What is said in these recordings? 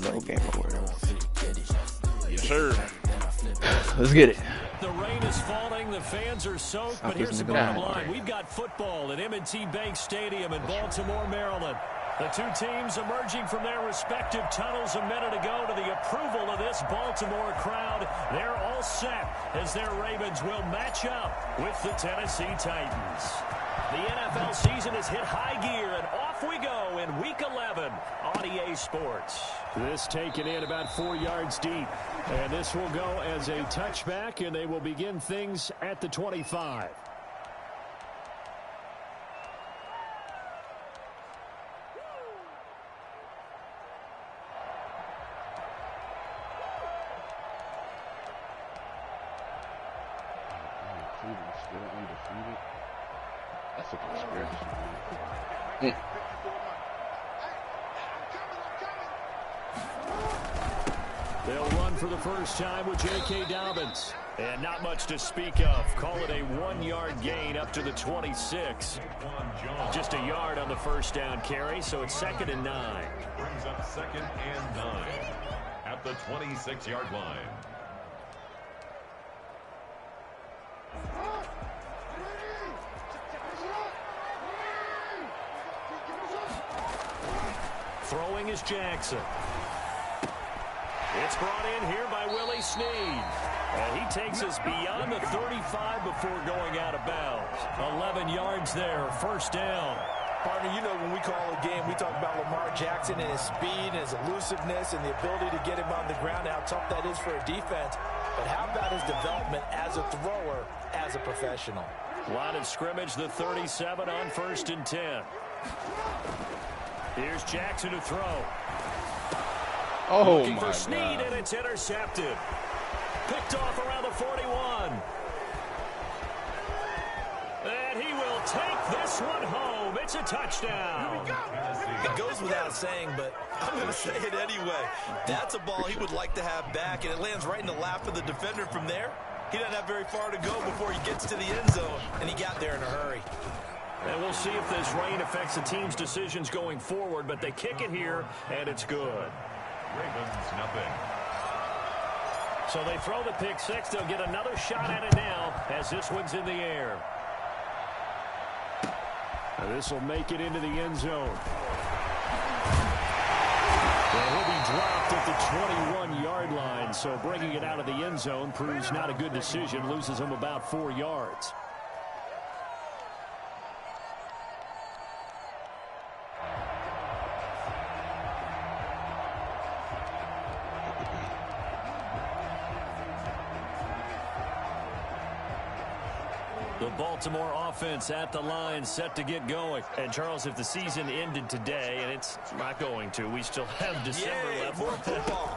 No game awareness. Yes, sir. Let's get it. The rain is falling, the fans are soaked, but here's the bottom line. We've got football at M&T Bank Stadium in Baltimore, Maryland. The two teams emerging from their respective tunnels a minute ago to the approval of this Baltimore crowd. They're all set as their Ravens will match up with the Tennessee Titans. The NFL season has hit high gear, and off we go in Week 11 on EA Sports. This taken in about 4 yards deep, and this will go as a touchback, and they will begin things at the 25. Still undefeated. That's a conspiracy. They'll run for the first time with J.K. Dobbins. And not much to speak of. Call it a 1 yard gain up to the 26. Just a yard on the first down carry, so it's 2nd and 9. Brings up 2nd and 9 at the 26-yard line. Throwing is Jackson. It's brought in here by Willie Snead. And he takes us beyond the 35 before going out of bounds. 11 yards there, first down. Partner, you know when we call a game, we talk about Lamar Jackson and his speed and his elusiveness and the ability to get him on the ground, how tough that is for a defense. But how about his development as a thrower, as a professional? Line of scrimmage, the 37 on 1st and 10. Here's Jackson to throw. Oh, Looking my for Snead, God. and it's intercepted. Picked off around the 41. And he will take this one home. It's a touchdown. It goes without saying, but I'm going to say it anyway. That's a ball he would like to have back, and it lands right in the lap of the defender from there. He doesn't have very far to go before he gets to the end zone, and he got there in a hurry. And we'll see if this rain affects the team's decisions going forward, but they kick it here, and it's good. Ravens nothing. So they throw the pick six. They'll get another shot at it now as this one's in the air. And this will make it into the end zone. And he'll be dropped at the 21-yard line, so bringing it out of the end zone proves not a good decision. Loses him about 4 yards. The Baltimore offense at the line, set to get going. And, Charles, if the season ended today, and it's not going to, we still have December left.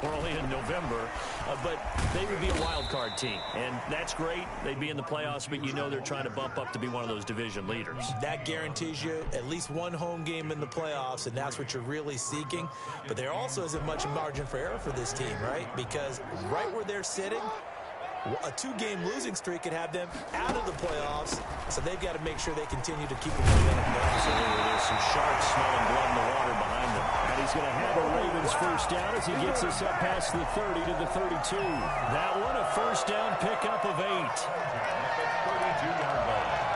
We're only in November. But they would be a wild card team. And that's great. They'd be in the playoffs, but you know they're trying to bump up to be one of those division leaders. That guarantees you at least one home game in the playoffs, and that's what you're really seeking. But there also isn't much margin for error for this team, right? Because right where they're sitting, a 2-game losing streak could have them out of the playoffs, so they've got to make sure they continue to keep the momentum going. Absolutely. There's some sharks smelling blood in the water behind them. And he's going to have a Ravens first down as he gets us up past the 30 to the 32. That one, a first down pickup of 8. 32-yard line.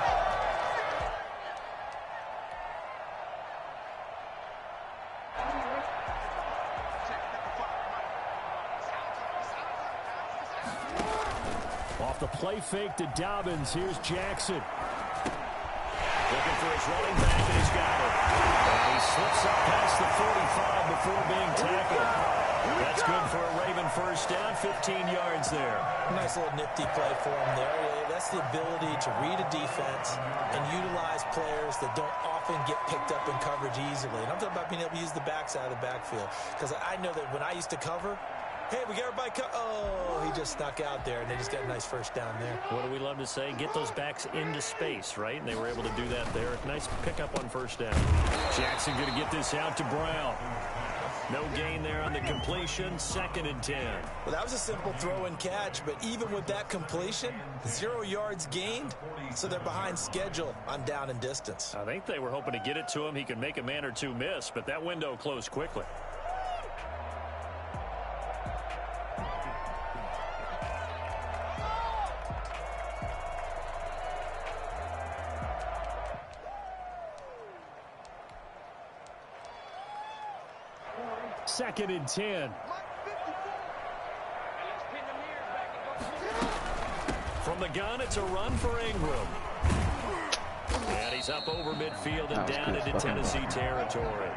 Off the play fake to Dobbins. Here's Jackson. Looking for his running back, and he's got it. And he slips up past the 45 before being tackled. That's good for a Raven first down, 15 yards there. Nice little nifty play for him there. That's the ability to read a defense and utilize players that don't often get picked up in coverage easily. And I'm talking about being able to use the backside of the backfield. Because I know that when I used to cover, hey, we got everybody oh, he just snuck out there, and they just got a nice first down there. What do we love to say? Get those backs into space, right? And they were able to do that there. Nice pickup on first down. Jackson going to get this out to Brown. No gain there on the completion. 2nd and 10. Well, that was a simple throw and catch, but even with that completion, 0 yards gained, so they're behind schedule on down and distance. I think they were hoping to get it to him. He could make a man or two miss, but that window closed quickly. 2nd and 10. From the gun, it's a run for Ingram. And he's up over midfield and down into Tennessee territory.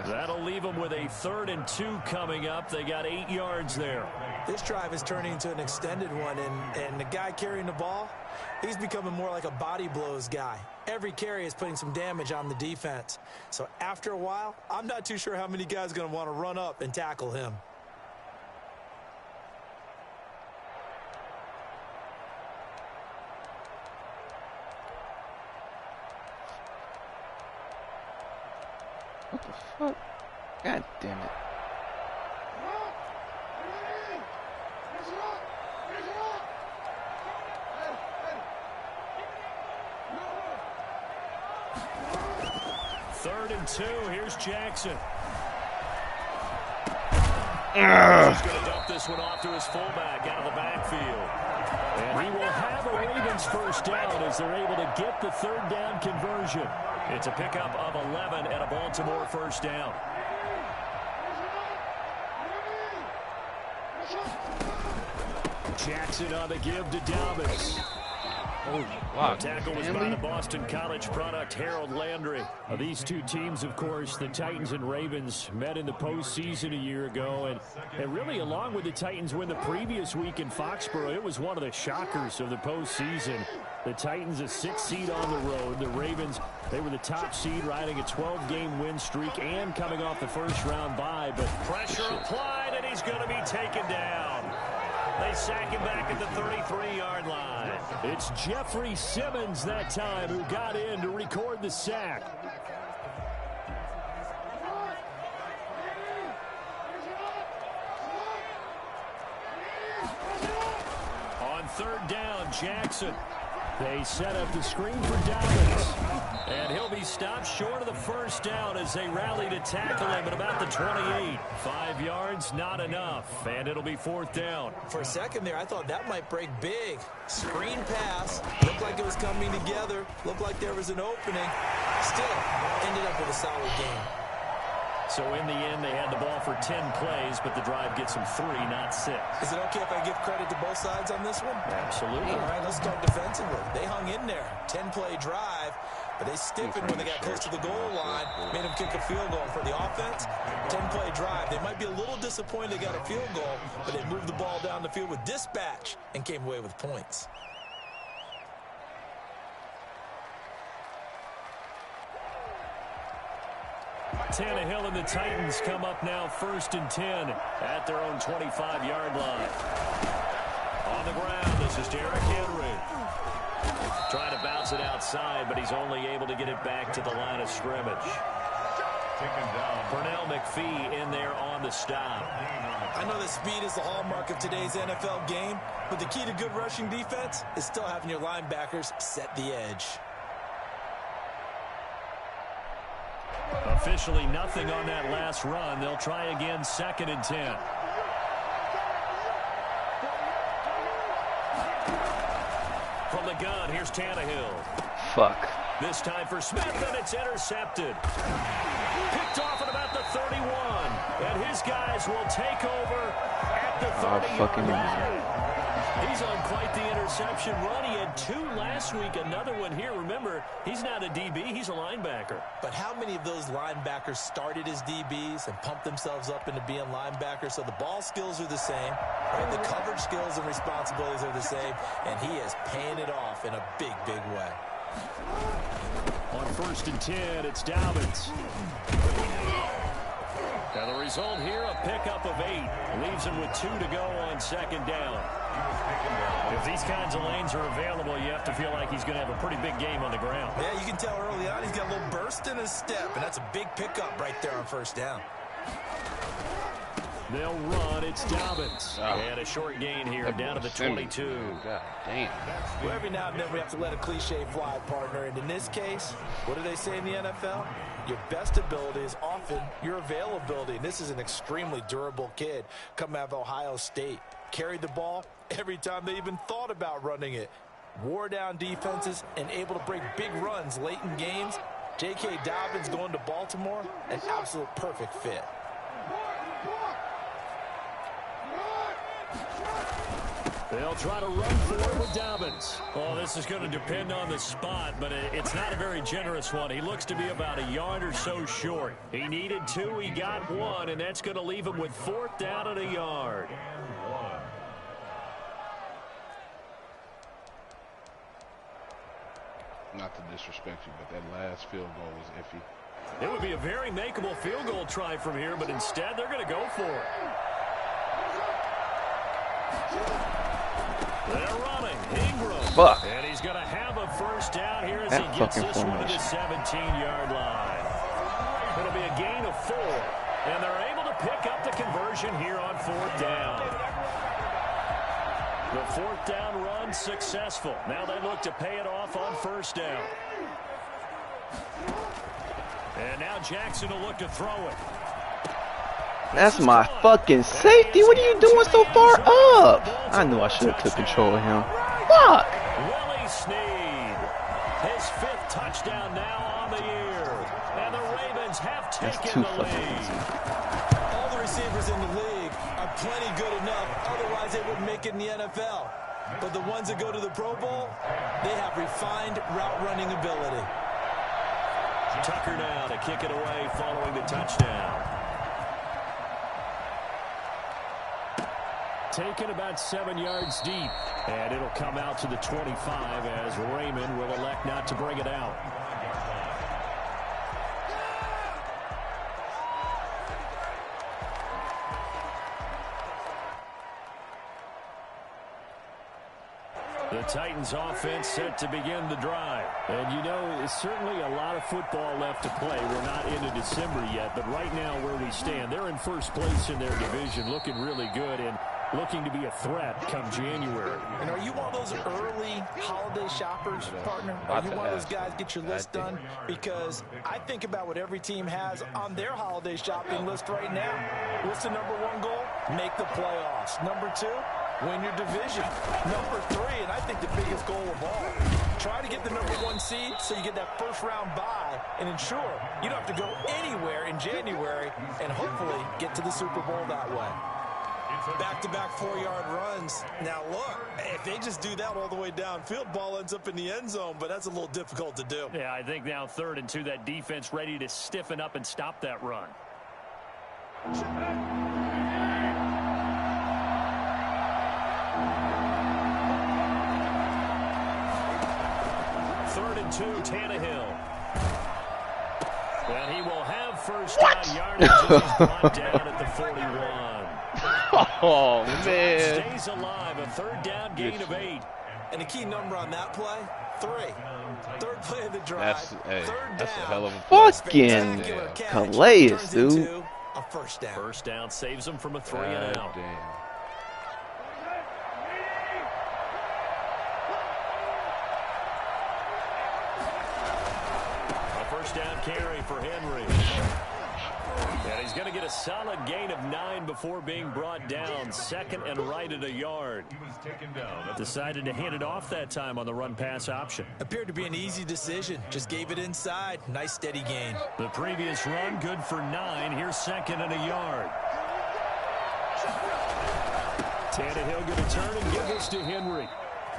That'll leave them with a 3rd and 2 coming up. They got 8 yards there. This drive is turning into an extended one, and the guy carrying the ball, he's becoming more like a body blows guy. Every carry is putting some damage on the defense. So after a while, I'm not too sure how many guys are going to want to run up and tackle him. What the fuck? God damn it. Third and 2. Here's Jackson. He's going to dump this one off to his fullback out of the backfield. And he will have a Ravens first down as they're able to get the 3rd down conversion. It's a pickup of 11 and a Baltimore first down. Jackson on the give to Dobbins. Oh, wow. The tackle was by the Boston College product, Harold Landry. These two teams, of course, the Titans and Ravens, met in the postseason a year ago. And really, along with the Titans win the previous week in Foxborough, it was one of the shockers of the postseason. The Titans, a 6th seed on the road. The Ravens, they were the top seed, riding a 12-game win streak and coming off the first-round bye. But pressure applied, and he's going to be taken down. They sack him back at the 33-yard line. It's Jeffrey Simmons that time who got in to record the sack. On 3rd down, Jackson. They set up the screen for Dobbins. And he'll be stopped short of the first down as they rally to tackle him at about the 28. 5 yards, not enough. And it'll be 4th down. For a second there, I thought that might break big. Screen pass. Looked like it was coming together. Looked like there was an opening. Still, ended up with a solid game. So in the end, they had the ball for 10 plays, but the drive gets them 3, not 6. Is it okay if I give credit to both sides on this one? Absolutely. All right, let's start defensively. They hung in there. 10-play drive, but they stiffened when they got close to the goal line, made them kick a field goal. For the offense, 10-play drive. They might be a little disappointed they got a field goal, but they moved the ball down the field with dispatch and came away with points. Tannehill and the Titans come up now 1st and 10 at their own 25-yard line. On the ground, this is Derrick Henry. Trying to bounce it outside, but he's only able to get it back to the line of scrimmage. Pernell McPhee in there on the stop. I know that speed is the hallmark of today's NFL game, but the key to good rushing defense is still having your linebackers set the edge. Officially nothing on that last run. They'll try again 2nd and 10. From the gun, here's Tannehill. Fuck. This time for Smith, and it's intercepted. Picked off at about the 31. And his guys will take over at the 30-yard line. He's on quite the interception run. He had 2 last week, another one here. Remember, he's not a DB, he's a linebacker. But how many of those linebackers started as DBs and pumped themselves up into being linebackers? So the ball skills are the same, right? The coverage skills and responsibilities are the same, and he is paying it off in a big, big way. On 1st and 10, it's Dobbins. And the result here, a pickup of 8. Leaves him with 2 to go on 2nd down. If these kinds of lanes are available, you have to feel like he's going to have a pretty big game on the ground. Yeah, you can tell early on he's got a little burst in his step, and that's a big pickup right there on 1st down. They'll run. It's Dobbins. And a short gain here down to the 22. God damn. Well, every now and then we have to let a cliche fly, partner. And in this case, what do they say in the NFL? Your best ability is often your availability. And this is an extremely durable kid coming out of Ohio State. Carried the ball every time they even thought about running it. Wore down defenses and able to break big runs late in games. J.K. Dobbins going to Baltimore, an absolute perfect fit. They'll try to run for it with Dobbins. Oh, this is going to depend on the spot, but it's not a very generous one. He looks to be about a yard or so short. He needed 2, he got 1, and that's going to leave him with 4th down and a yard. Not to disrespect you, but that last field goal was iffy. It would be a very makeable field goal try from here, but instead they're going to go for it. They're running. Ingram. Fuck. And he's going to have a 1st down here as he gets this one to the 17-yard line. It'll be a gain of 4. And they're able to pick up the conversion here on 4th down. The 4th down run successful. Now they look to pay it off on 1st down. And now Jackson will look to throw it. That's my fucking safety. What are you doing so far up? I knew I should have took control of him. Fuck. Willie Snead. His 5th touchdown now on the year. And the Ravens have taken the lead. All the receivers in the league are plenty good enough. Otherwise, they wouldn't make it in the NFL. But the ones that go to the Pro Bowl, they have refined route running ability. Tucker now to kick it away following the touchdown. Taken about 7 yards deep. And it'll come out to the 25 as Raymond will elect not to bring it out. The Titans offense set to begin the drive. And you know, it's certainly a lot of football left to play. We're not into December yet, but right now where we stand, they're in 1st place in their division, looking really good and looking to be a threat come January. And are you one of those early holiday shoppers, partner? Are you one of those guys get your list done? Because I think about what every team has on their holiday shopping list right now. What's the number 1 goal? Make the playoffs. Number 2? Win your division. Number 3, and I think the biggest goal of all, try to get the number 1 seed so you get that 1st round bye and ensure you don't have to go anywhere in January and hopefully get to the Super Bowl that way. Back-to-back 4-yard runs. Now, look, if they just do that all the way downfield, ball ends up in the end zone, but that's a little difficult to do. Yeah, I think now 3rd and 2, that defense ready to stiffen up and stop that run. 3rd and 2, Tannehill. And he will have 1st down yardage as he's brought down at the 41. Oh, man. Stays alive, a 3rd down gain of 8. And the key number on that play, 3. 3rd play of the drive. That's a hell of a play. Fucking Calais, dude. A 1st down. 1st down saves him from a 3 and out. Damn. A 1st down carry for Henry. And he's going to get a solid gain of 9 before being brought down. 2nd and right at a yard. Decided to hand it off that time on the run-pass option. Appeared to be an easy decision. Just gave it inside. Nice steady gain. The previous run good for 9. Here's 2nd and a yard. Tannehill going to turn and give this to Henry.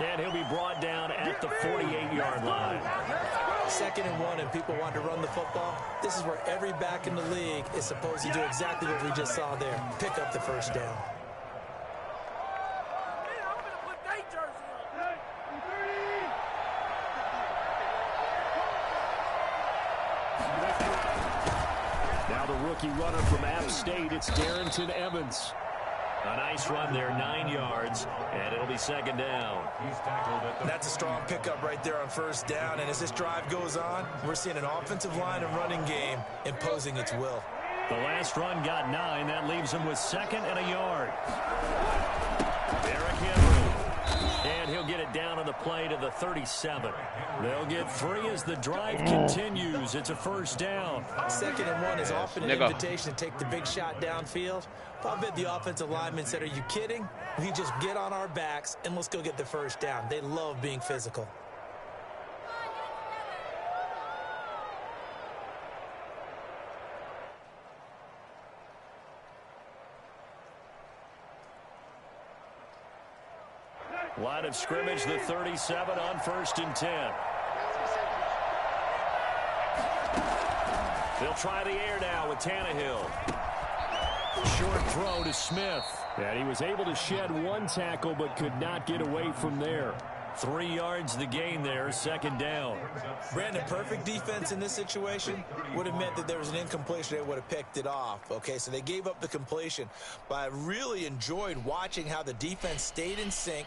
And he'll be brought down at the 48-yard line. 2nd and 1 and people want to run the football. This is where every back in the league is supposed to do exactly what we just saw there. Pick up the 1st down. Now the rookie runner from App State, it's Darrington Evans. A nice run there, 9 yards, and it'll be 2nd down. That's a strong pickup right there on 1st down, and as this drive goes on, we're seeing an offensive line and running game imposing its will. The last run got 9. That leaves him with 2nd and a yard. Derrick Henry. And he'll get it down on the play to the 37. They'll get 3 as the drive continues. It's a 1st down. 2nd and 1 is often an invitation to take the big shot downfield. I bet the offensive lineman said, are you kidding? We just get on our backs and let's go get the 1st down. They love being physical. Line of scrimmage, the 37 on 1st and 10. They'll try the air now with Tannehill. Short throw to Smith. And he was able to shed one tackle but could not get away from there. 3 yards the gain there, 2nd down. Brandon, perfect defense in this situation would have meant that there was an incompletion. They would have picked it off. Okay, so they gave up the completion. But I really enjoyed watching how the defense stayed in sync,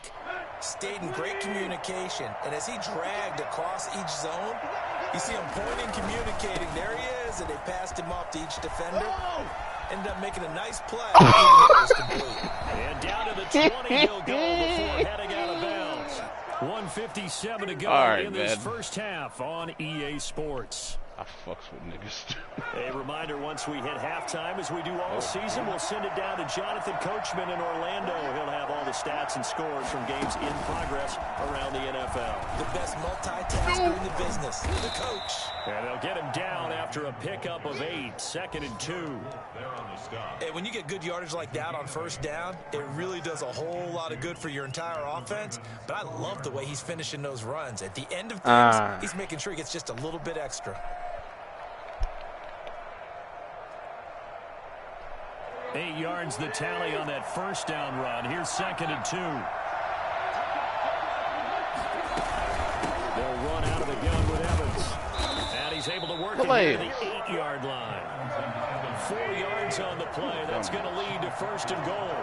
stayed in great communication. And as he dragged across each zone, you see him pointing, communicating. There he is, and they passed him off to each defender. Ended up making a nice play. Even though it was complete. And down to the 20, he'll go before heading out of bounds. 1:57 to go in this first half on EA Sports. I fucks with niggas. A reminder, once we hit halftime, as we do all season, we'll send it down to Jonathan Coachman in Orlando. He'll have all the stats and scores from games in progress around the NFL. The best multitasker in the business, the coach. And they'll get him down after a pickup of 8, 2nd and 2. Hey, when you get good yardage like that on 1st down, it really does a whole lot of good for your entire offense. But I love the way he's finishing those runs. At the end of things, he's making sure he gets just a little bit extra. 8 yards the tally on that 1st down run. Here's 2nd and 2. They'll run out of the gun with Evans. And he's able to work it near the 8-yard line. 4 yards on the play. That's going to lead to 1st and goal.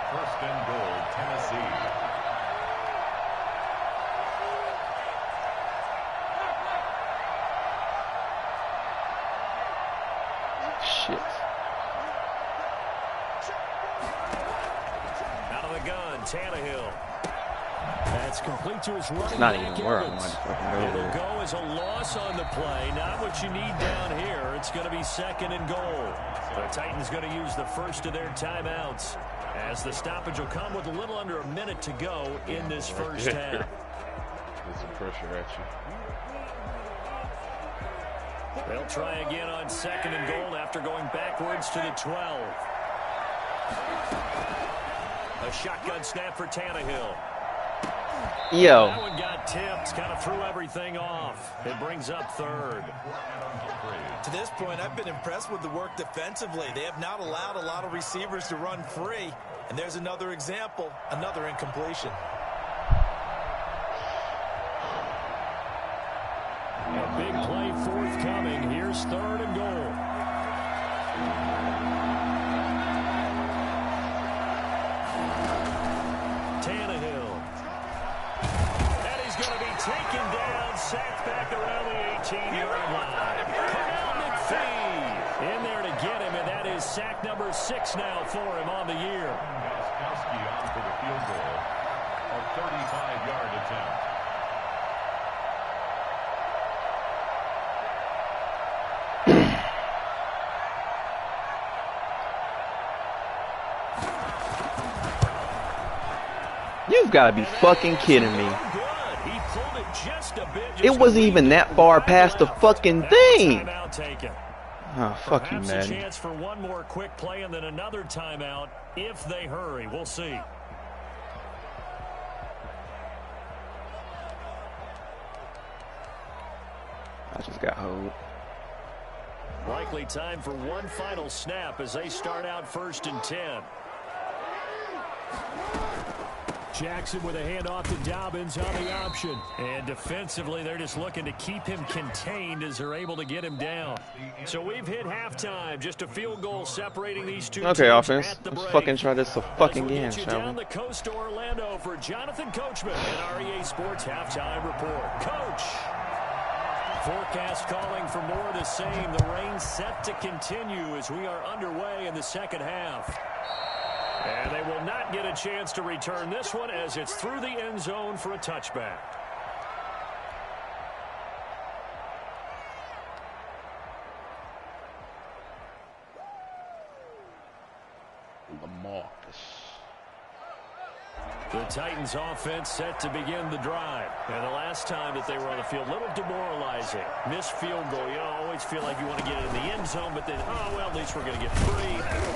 1st and goal, Tennessee. Shit. Out of the gun, Tannehill. That's complete to his running Not back, even where I Evans. want to fucking go. It'll go as a loss on the play. Not what you need down here. It's going to be 2nd and goal. The Titans going to use the first of their timeouts, as the stoppage will come with a little under a minute to go in this first half. Get some pressure at you. They'll try again on 2nd and goal after going backwards to the 12. A shotgun snap for Tannehill. Yo. That one got tipped, kind of threw everything off. It brings up 3rd. To this point, I've been impressed with the work defensively. They have not allowed a lot of receivers to run free. And there's another example, another incompletion. A big play forthcoming. Here's 3rd and goal. Tannehill. And he's going to be taken down, sacked back around the 18-yard line. McPhee in there to get him, and that is sack number 6 now for him on the year. Gostkowski on for the field goal. A 35-yard attempt. You've got to be fucking kidding me. It wasn't even that far past the fucking thing. Oh, fuck you, man. A chance for one more quick play and then another timeout if they hurry. We'll see. I just got hold. Likely time for one final snap as they start out 1st and 10. Jackson with a handoff to Dobbins on the option. And defensively, they're just looking to keep him contained as they're able to get him down. So we've hit halftime. Just a field goal separating these two teams. Okay, offense. Let's fucking try this a fucking game, shall down we? the coast to Orlando for Jonathan Coachman and our EA Sports halftime report. Coach. Forecast calling for more of the same. The rain set to continue as we are underway in the second half. And they will not get a chance to return this one as it's through the end zone for a touchback. The Titans offense set to begin the drive. And the last time that they were on the field, a little demoralizing. Missed field goal. You always feel like you want to get it in the end zone, but then, oh, well, at least we're going to get 3.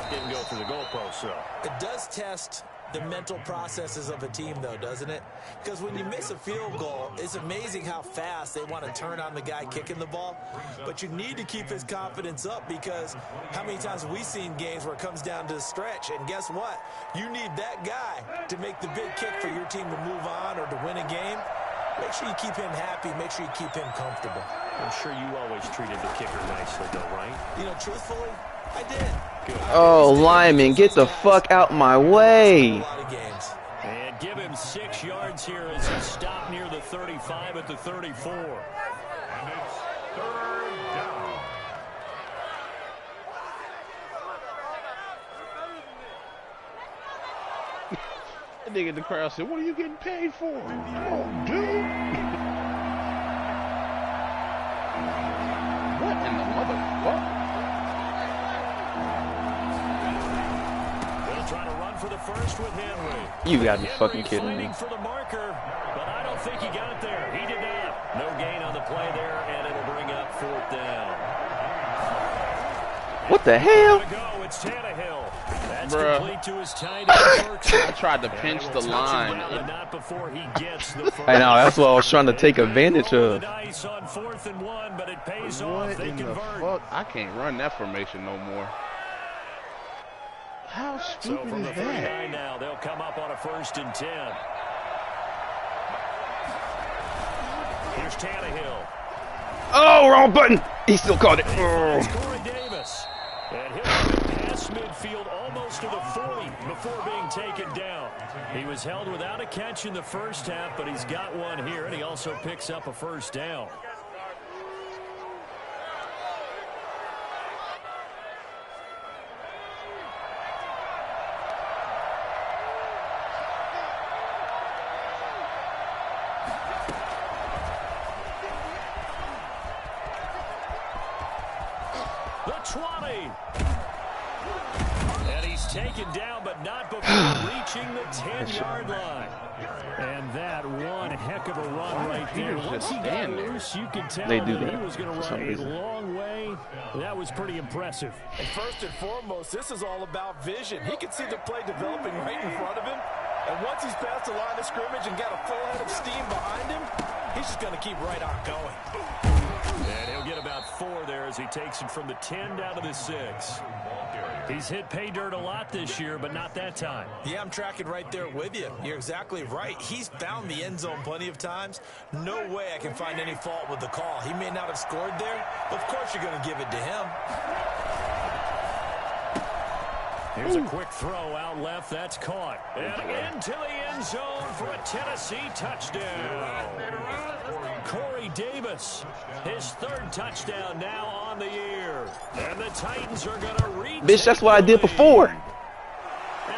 Didn't go through the goalpost, so. It does test the mental processes of a team, though, doesn't it? Because when you miss a field goal, it's amazing how fast they want to turn on the guy kicking the ball. But you need to keep his confidence up, because how many times have we seen games where it comes down to the stretch? And guess what? You need that guy to make the big kick for your team to move on or to win a game. Make sure you keep him happy. Make sure you keep him comfortable. I'm sure you always treated the kicker nicely, though, right? You know, truthfully, I did. Good. Oh, Lyman, get the fuck out my way. And give him 6 yards here as he stopped near the 35 at the 34. And it's 3rd down. That nigga in the crowd said, "What are you getting paid for?" Oh, dude. What in the motherfucker? They'll try to run for the first with Henry. You gotta be fucking kidding me. For the marker, but I don't think he got there. He did not. No gain on the play there, and it'll bring up 4th down. What the hell? It's Tannehill. That's Bruh. complete to his tight end. I tried to pinch the line. Not before he gets the first. I know, that's what I was trying to take advantage of. Nice on 4th and 1, but it pays What off. They in the convert. fuck? I can't run that formation no more. How So stupid from the is 39 that? now, they'll come up on a 1st and 10. Here's Tannehill. Oh, wrong button. He still caught it. It's Oh. Corey Davis. And he'll pass midfield almost to the 40 before being taken down. He was held without a catch in the first half, but he's got one here, and he also picks up a 1st down. The 20. And he's taken down, but not before reaching the 10-yard line. And that one heck of a run right there. Once he got loose, you could tell They do that that he was going for to some run a reason. long way. That was pretty impressive. And first and foremost, this is all about vision. He can see the play developing right in front of him. And once he's past the line of scrimmage and got a full head of steam behind him, he's just going to keep right on going. And he'll get about 4 there as he takes it from the 10 down to the 6. He's hit pay dirt a lot this year, but not that time. Yeah, I'm tracking right there with you. You're exactly right. He's found the end zone plenty of times. No way I can find any fault with the call. He may not have scored there, but of course you're going to give it to him. Here's a quick throw out left. That's caught. And into the end zone for a Tennessee touchdown. Corey Davis, his 3rd touchdown now on the year. And the Titans are going to reach. Bitch, that's what I did before.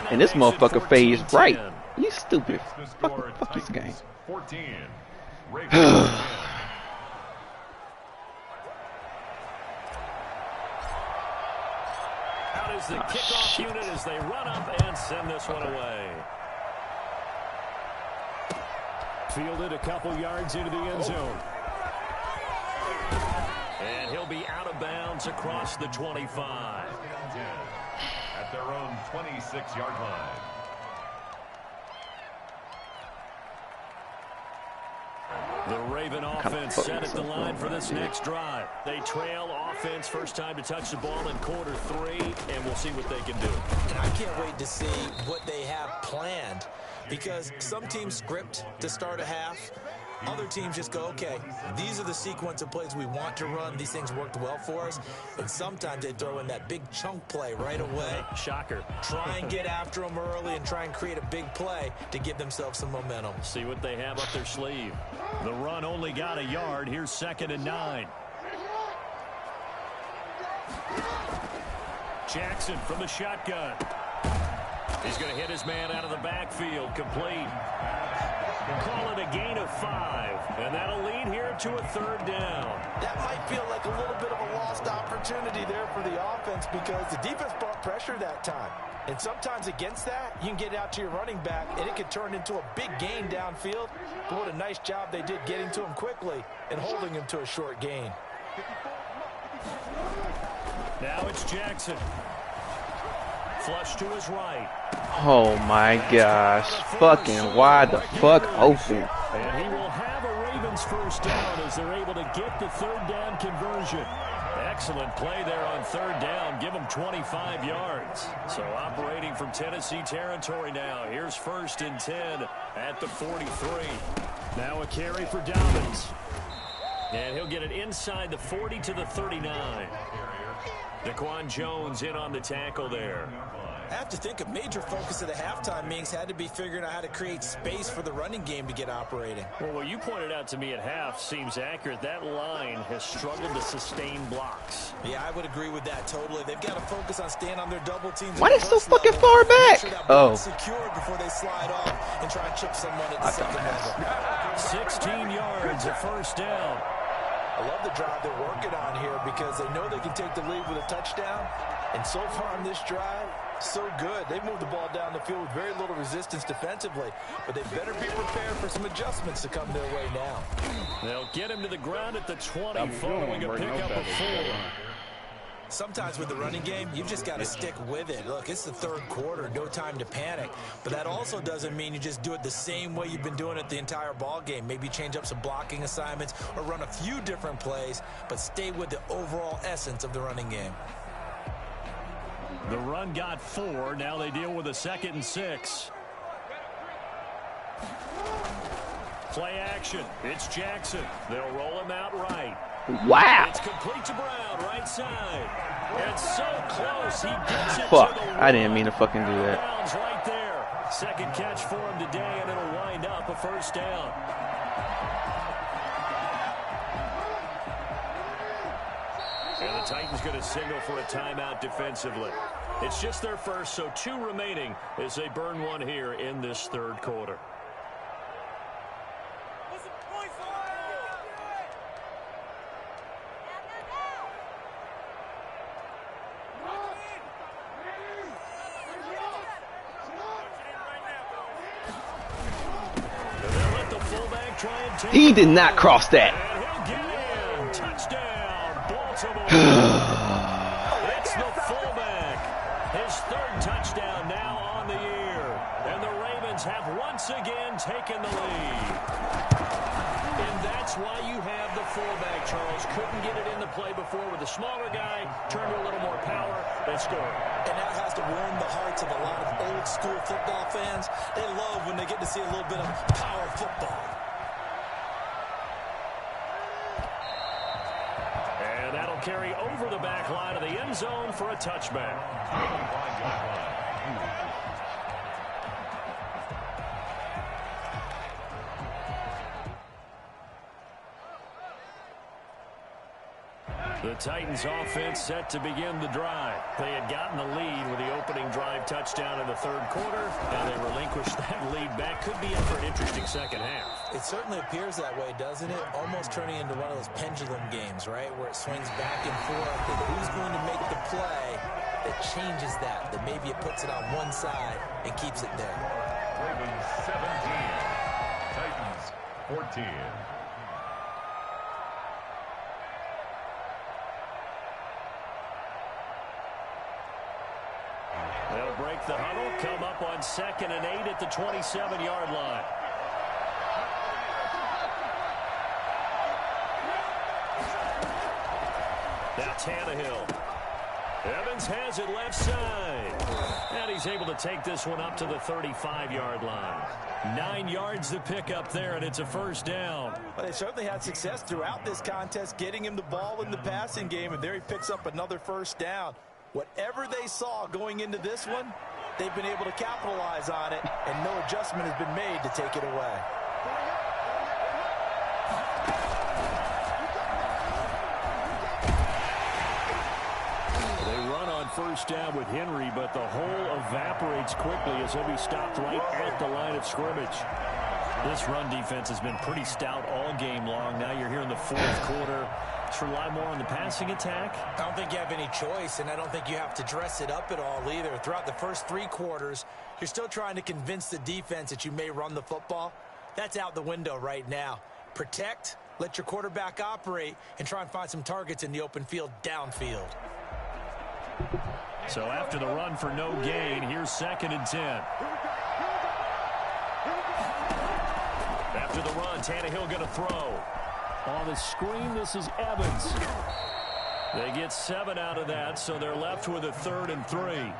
And this motherfucker phased right. You stupid. Fuck this game. 14. Ravens 10. Out is the kickoff unit as they run up and send this one away. Fielded a couple yards into the end zone. And he'll be out of bounds across the 25. At their own 26-yard line. The Raven offense set at the line for this next drive. They trail offense, first time to touch the ball in quarter 3, and we'll see what they can do. And I can't wait to see what they have planned, because some teams script to start a half. Other teams just go, okay, these are the sequence of plays we want to run. These things worked well for us. And sometimes they throw in that big chunk play right away. Shocker. Try and get after them early and try and create a big play to give themselves some momentum. See what they have up their sleeve. The run only got a yard. Here's 2nd and 9. Jackson from the shotgun. He's going to hit his man out of the backfield. Complete. Call it a gain of 5. And that'll lead here to a 3rd down. That might feel like a little bit of a lost opportunity there for the offense, because the defense brought pressure that time. And sometimes against that, you can get out to your running back, and it can turn into a big gain downfield. But what a nice job they did getting to him quickly and holding him to a short gain. Now it's Jackson. Flush to his right. Oh my gosh. Fucking wide the fuck open. And he will have a Ravens first down as they're able to get the third down conversion. Excellent play there on third down. Give them 25 yards. So operating from Tennessee territory now. Here's 1st and 10 at the 43. Now a carry for Dobbins. And he'll get it inside the 40 to the 39. Daquan Jones in on the tackle there. I have to think a major focus of the halftime meetings had to be figuring out how to create space for the running game to get operating. Well, what you pointed out to me at half seems accurate. That line has struggled to sustain blocks. Yeah, I would agree with that totally. They've got to focus on staying on their double teams. Why are they so fucking far back? Oh. Secured before they slide off and try and chip someone at the second level. 16 yards, a first down. I love the drive they're working on here because they know they can take the lead with a touchdown. And so far on this drive, so good. They've moved the ball down the field with very little resistance defensively. But they better be prepared for some adjustments to come their way now. They'll get him to the ground at the 20 following a pickup of 4. Sometimes with the running game, you've just got to stick with it. Look, it's the third quarter, no time to panic. But that also doesn't mean you just do it the same way you've been doing it the entire ball game. Maybe change up some blocking assignments or run a few different plays, but stay with the overall essence of the running game. The run got 4. Now they deal with a 2nd and 6. Play action. It's Jackson. They'll roll him out right. Wow. It's complete to Brown, right side. It's so close. He gets it Fuck. to the I didn't mean to fucking do that. Brown's right there. 2nd catch for him today, and it'll wind up a first down. And the Titans going to signal for a timeout defensively. It's just their first, so 2 remaining as they burn one here in this third quarter. He did not cross that. And he'll get in. Touchdown, Baltimore. It's the fullback. His 3rd touchdown now on the year. And the Ravens have once again taken the lead. And that's why you have the fullback, Charles. Couldn't get it into play before with the smaller guy. Turned to a little more power. They scored. And that has to warm the hearts of a lot of old school football fans. They love when they get to see a little bit of power football. Carry over the back line of the end zone for a touchback. The Titans offense set to begin the drive. They had gotten the lead with the opening drive touchdown in the third quarter, and they relinquished that lead back. Could be in for an interesting second half. It certainly appears that way, doesn't it? Almost turning into one of those pendulum games, right, where it swings back and forth. And who's going to make the play that changes that maybe it puts it on one side and keeps it there? Ravens 17, Titans 14. They'll break the huddle, come up on 2nd and 8 at the 27-yard line. Now Tannehill. Evans has it left side. And he's able to take this one up to the 35-yard line. 9 yards to pick up there, and it's a first down. Well, they certainly had success throughout this contest, getting him the ball in the passing game, and there he picks up another first down. Whatever they saw going into this one, they've been able to capitalize on it, and no adjustment has been made to take it away. They run on first down with Henry, but the hole evaporates quickly as he'll be stopped right at the line of scrimmage. This run defense has been pretty stout all game long. Now you're here in the fourth quarter. Just rely more on the passing attack. I don't think you have any choice, and I don't think you have to dress it up at all either. Throughout the first 3 quarters, you're still trying to convince the defense that you may run the football. That's out the window right now. Protect, let your quarterback operate, and try and find some targets in the open field downfield. So after the run for no gain, here's 2nd and 10. After the run, Tannehill going to throw. On the screen, this is Evans. They get 7 out of that, so they're left with a 3rd and 3.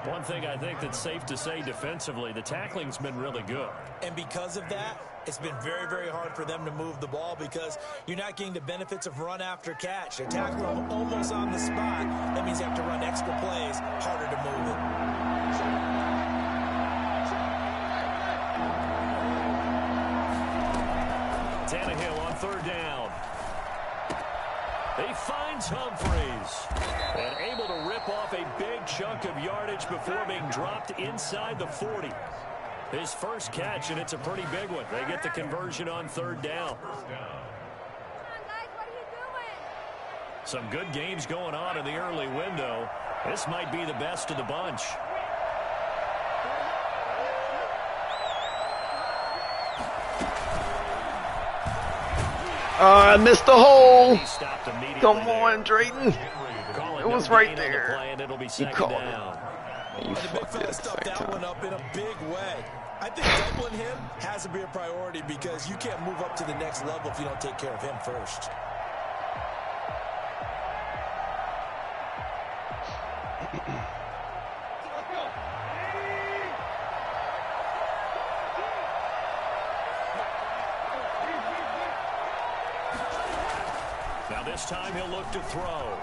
One thing I think that's safe to say defensively, the tackling's been really good. And because of that, it's been very, very hard for them to move the ball because you're not getting the benefits of run after catch. They're tackling them almost on the spot. That means they have to run extra plays, harder to move it. Tannehill on 3rd down. He finds Humphreys and able to rip off a big chunk of yardage before being dropped inside the 40. His first catch, and it's a pretty big one. They get the conversion on 3rd down. Some good games going on in the early window. This might be the best of the bunch. I missed the hole. Come on, Drayton. It was right there. You called it. You fucked it that one up in a big way. I think doubling him has to be a priority because you can't move up to the next level if you don't take care of him first. Now this time he'll look to throw.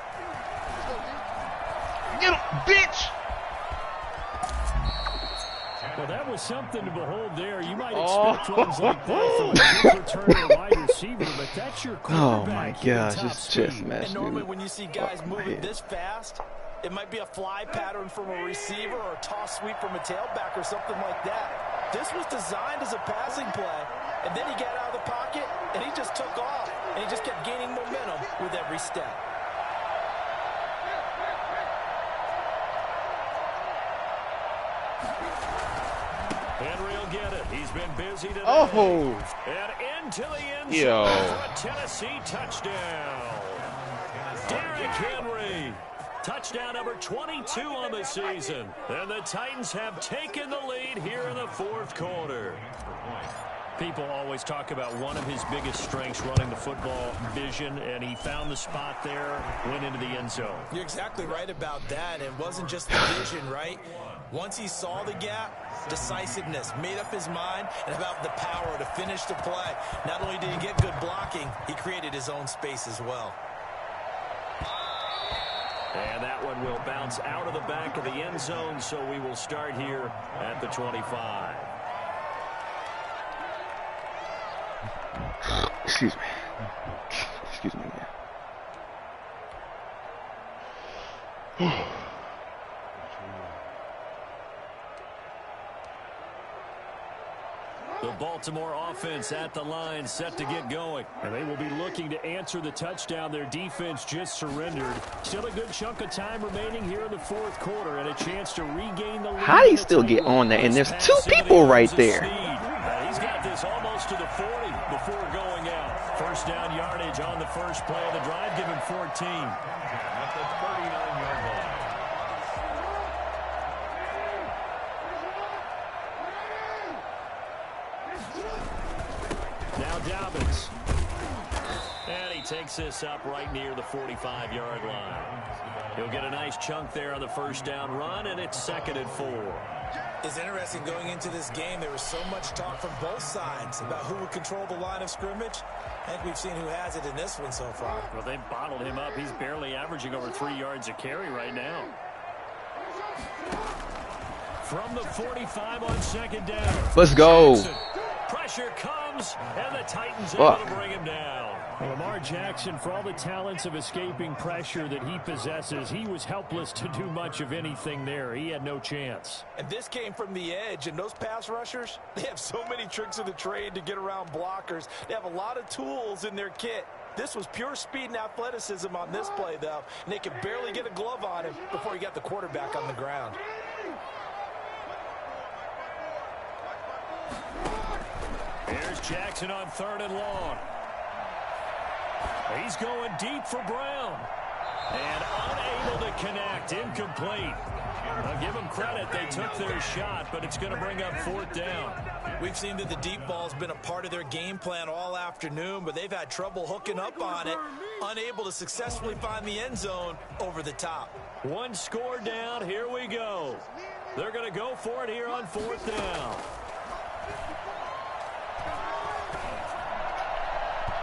Get him, bitch! Well, that was something to behold there. You might expect runs like that from a good returner wide receiver, but that's your quarterback. Oh my gosh, it's chest match. And normally when you see guys moving this fast, it might be a fly pattern from a receiver or a toss sweep from a tailback or something like that. This was designed as a passing play, and then he got out of the pocket, and he just took off, and he just kept gaining momentum with every step. Henry will get it. He's been busy today. Oh! And into the end zone for a Tennessee touchdown. Derrick Henry. Touchdown number 22 on the season. And the Titans have taken the lead here in the 4th quarter. People always talk about one of his biggest strengths, running the football, vision, and he found the spot there, went into the end zone. You're exactly right about that. It wasn't just the vision, right? Once he saw the gap, decisiveness, made up his mind, and about the power to finish the play. Not only did he get good blocking, he created his own space as well. And that one will bounce out of the back of the end zone, so we will start here at the 25. Excuse me. Excuse me, man. The Baltimore offense at the line, set to get going. And they will be looking to answer the touchdown their defense just surrendered. Still a good chunk of time remaining here in the 4th quarter and a chance to regain the lead. How do you still get on that? And there's 2 people right there. He's got this almost to the 40 before going out. First down yardage on the first play of the drive. Give him 14. At the 39-yard line. Now Dobbins. And he takes this up right near the 45-yard line. He'll get a nice chunk there on the first down run, and it's 2nd and 4. It's interesting going into this game. There was so much talk from both sides about who would control the line of scrimmage. I think we've seen who has it in this one so far. Well, they've bottled him up. He's barely averaging over 3 yards a carry right now. From the 45 on 2nd down. Let's go. Jackson. Pressure comes, and the Titans able to bring him down. Well, Lamar Jackson, for all the talents of escaping pressure that he possesses, he was helpless to do much of anything there. He had no chance. And this came from the edge, and those pass rushers, they have so many tricks of the trade to get around blockers. They have a lot of tools in their kit. This was pure speed and athleticism on this play, though, and they could barely get a glove on him before he got the quarterback on the ground. Here's Jackson on 3rd and long. He's going deep for Brown. And unable to connect. Incomplete. I'll give them credit. They took their shot, but it's going to bring up 4th down. We've seen that the deep ball's been a part of their game plan all afternoon, but they've had trouble hooking up on it, unable to successfully find the end zone over the top. 1 score down. Here we go. They're going to go for it here on 4th down.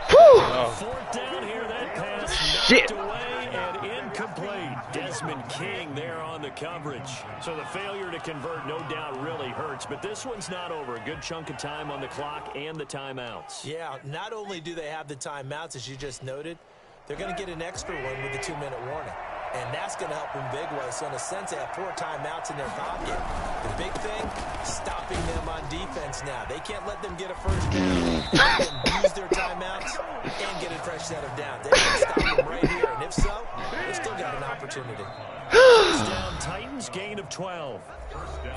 Whew. 4th down here. That pass knocked away and incomplete. Desmond King there on the coverage. So the failure to convert no doubt really hurts, but this one's not over. A good chunk of time on the clock and the timeouts. Yeah, not only do they have the timeouts, as you just noted, they're going to get an extra one with the 2-minute warning. And that's going to help them big way. So in a sense, they have 4 timeouts in their pocket. The big thing, stopping them on defense now. They can't let them get a first down. Let them use their timeouts and get a fresh set of downs. They can stop them right here. And if so, they still got an opportunity. First down, Titans, gain of 12.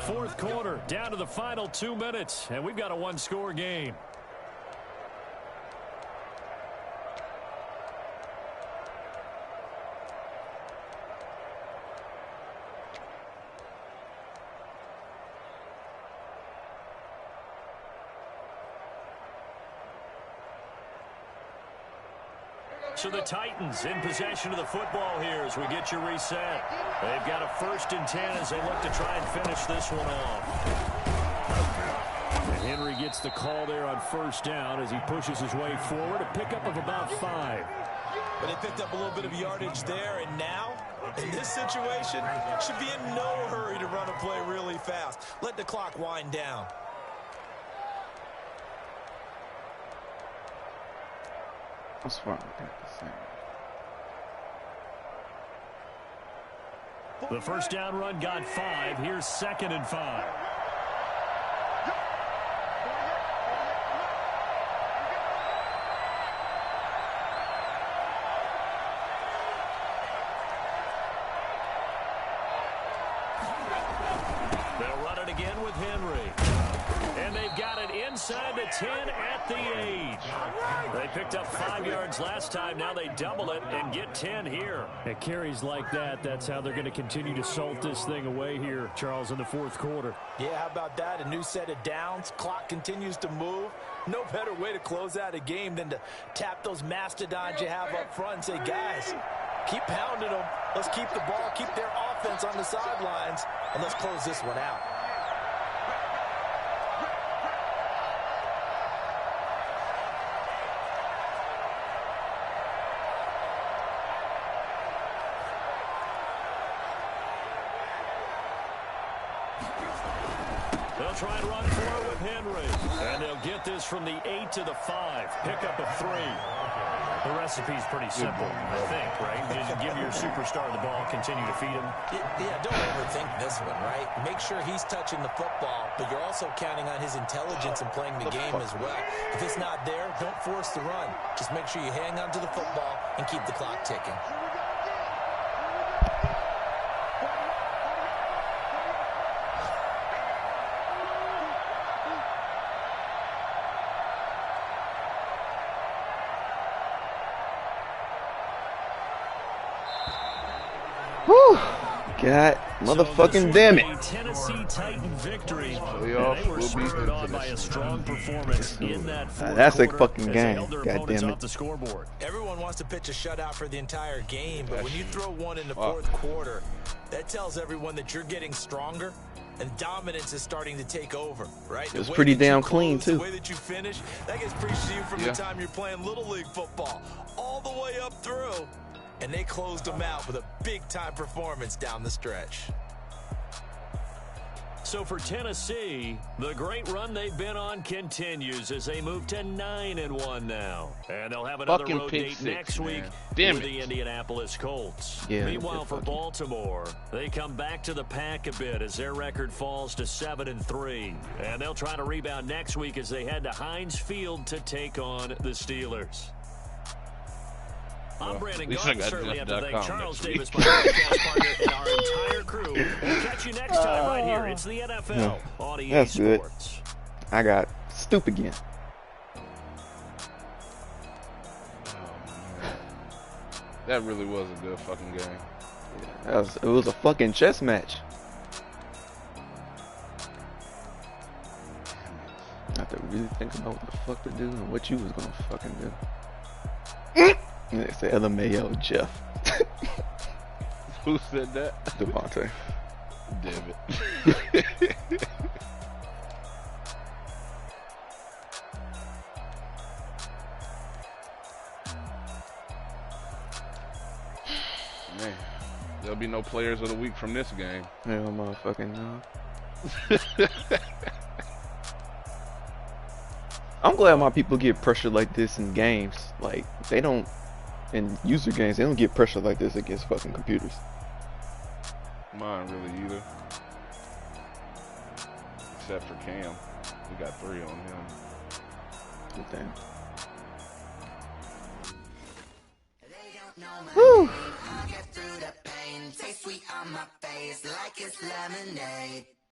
4th quarter, down to the final 2 minutes. And we've got a 1-score game. So the Titans in possession of the football here as we get you reset. They've got a 1st and 10 as they look to try and finish this one off. And Henry gets the call there on 1st down as he pushes his way forward. A pickup of about 5. But they picked up a little bit of yardage there, and now, in this situation, should be in no hurry to run a play really fast. Let the clock wind down. What's wrong with that? The 1st down run got 5. Here's 2nd and 5. They'll run it again with Henry. And they've got it inside the 10 at the 8. They picked up 5 yards last time. Now they double it and get 10 here. At carries like that, that's how they're going to continue to salt this thing away here, Charles, in the 4th quarter. Yeah, how about that? A new set of downs. Clock continues to move. No better way to close out a game than to tap those mastodons you have up front and say, guys, keep pounding them. Let's keep the ball, keep their offense on the sidelines, and let's close this one out. They'll try and run for it with Henry. And they'll get this from the 8 to the 5. Pickup of 3. The recipe's pretty simple, I think, right? Just give your superstar the ball, continue to feed him. Yeah, don't overthink this one, right? Make sure he's touching the football, but you're also counting on his intelligence and playing the game as well. If it's not there, don't force the run. Just make sure you hang on to the football and keep the clock ticking. Whew. God, motherfucking damn it. Tennessee Titan victory. They were spurred on by a strong performance in that 4th That's a quarter fucking as they game. held their God opponents damn it. off the scoreboard. Everyone wants to pitch a shutout for the entire game, but when you throw one in the 4th quarter, that tells everyone that you're getting stronger and dominance is starting to take over, right? It was pretty damn clean, The too. way that you finish, that gets preached to you from the time you're playing Little League football all the way up through. And they closed them out with a big-time performance down the stretch. So for Tennessee, the great run they've been on continues as they move to 9-1 now. And they'll have another Fucking road pick date six, next week Damn with it. the Indianapolis Colts. Yeah, Meanwhile, for Baltimore, they come back to the pack a bit as their record falls to 7-3. And they'll try to rebound next week as they head to Heinz Field to take on the Steelers. I'm Brandon Gaudin. Certainly have to thank Charles Davis, my podcast partner, and our entire crew. We'll catch you next time right here. It's the NFL on EA That's good. Sports. I got stoop again. That really was a good fucking game. It was a fucking chess match. to really think about what the fuck to do and what you was gonna fucking do. And they say LMAO Jeff. Who said that? Devontae. Damn it. Man, there'll be no players of the week from this game. Hell motherfucking no. I'm glad my people get pressure like this in games. Like, they don't, in user games, they don't get pressure like this against fucking computers. Mine really either. Except for Cam. We got 3 on him. Good thing. Woo! I'll get through the pain. Taste sweet on my face like it's lemonade.